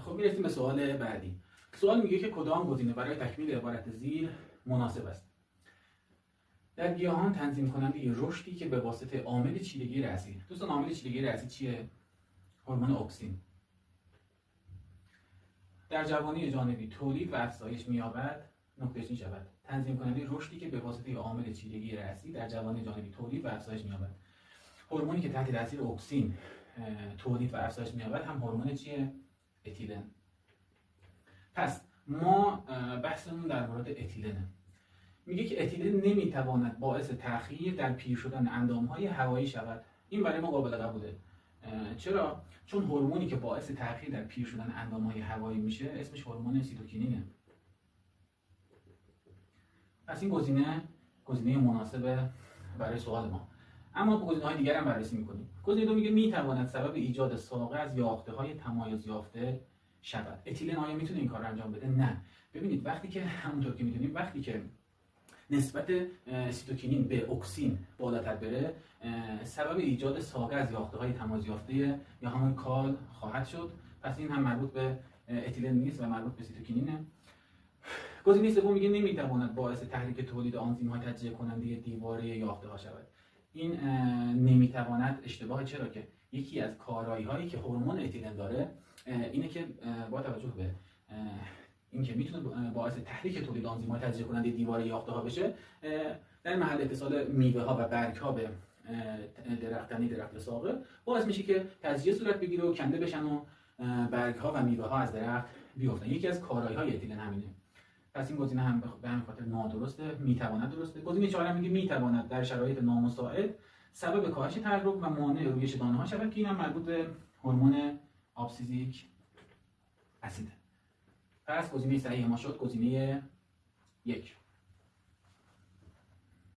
خب میرسیم به سوال بعدی. سوال میگه که کدام گزینه برای تکمیل عبارت زیر مناسب است؟ در گیاهان تنظیم کننده رشدی که به واسطه عامل چیدگی رأسی. دوستان عامل چیدگی رأسی چیه؟ هورمون اکسین. در جوانی جانبی تولید و افزایش می‌یابد. نکتهش این شود تنظیم کننده رشدی که به واسطه عامل چیدگی رأسی در جوانی جانبی تولید و افزایش می‌یابد. هورمونی که تحت تاثیر اکسین تولید و افزایش می‌یابد هم هورمون چیه؟ اتیلن. پس ما بحثمون در مورد اتیلنه. میگه که اتیلن نمیتواند باعث تأخیر در پیر شدن اندامهای هوایی شود. این برای ما قابل قبوله. چرا؟ چون هورمونی که باعث تأخیر در پیر شدن اندامهای هوایی میشه اسمش هورمون سیتوکینینه. پس این گزینه مناسبه برای سوال ما. اما با گزینه‌های دیگر هم بررسی می‌کنیم. گزینه دو میگه میتواند سبب ایجاد ساقه از یافته‌های تمایز یافته شود. اتیلن آیا میتونه این کار رو انجام بده؟ نه. ببینید وقتی که همونطور که می‌دونیم وقتی که نسبت سیتوکینین به اکسین بالاتر بره سبب ایجاد ساقه از یافته‌های تمایز یافته یا همون کال خواهد شد. پس این هم مربوط به اتیلن نیست و مربوط به سیتوکینینه. گزینه سوم میگه نمیتواند باعث تحریک تولید آنزیم‌های تجزیه کننده دیواره یافته‌ها شود. این نمیتواند اشتباه، چرا که یکی از کارایی‌هایی که هورمون اتیلن داره اینه که با توجه به این که میتونه باعث تحریک تولید آنزیم‌های تجزیه کننده دیواره یافته‌ها بشه، در محل اتصال میوه‌ها و برگ‌ها به درخت ساقه باعث میشه که تجزیه صورت بگیره و کنده بشن و برگ‌ها و میوه‌ها از درخت بیفتن. یکی از کارایی‌های اتیلن همینه. پس این گزینه هم به همین خاطر نادرسته، میتواند درسته. گزینه 4 میگه میتواند در شرایط نامساعد سبب کاهش تحرک و مانع رویش دانه‌ها شود که اینم مربوط به هورمون ابسیزیک اسید. پس گزینه صحیح ما شد گزینه 1.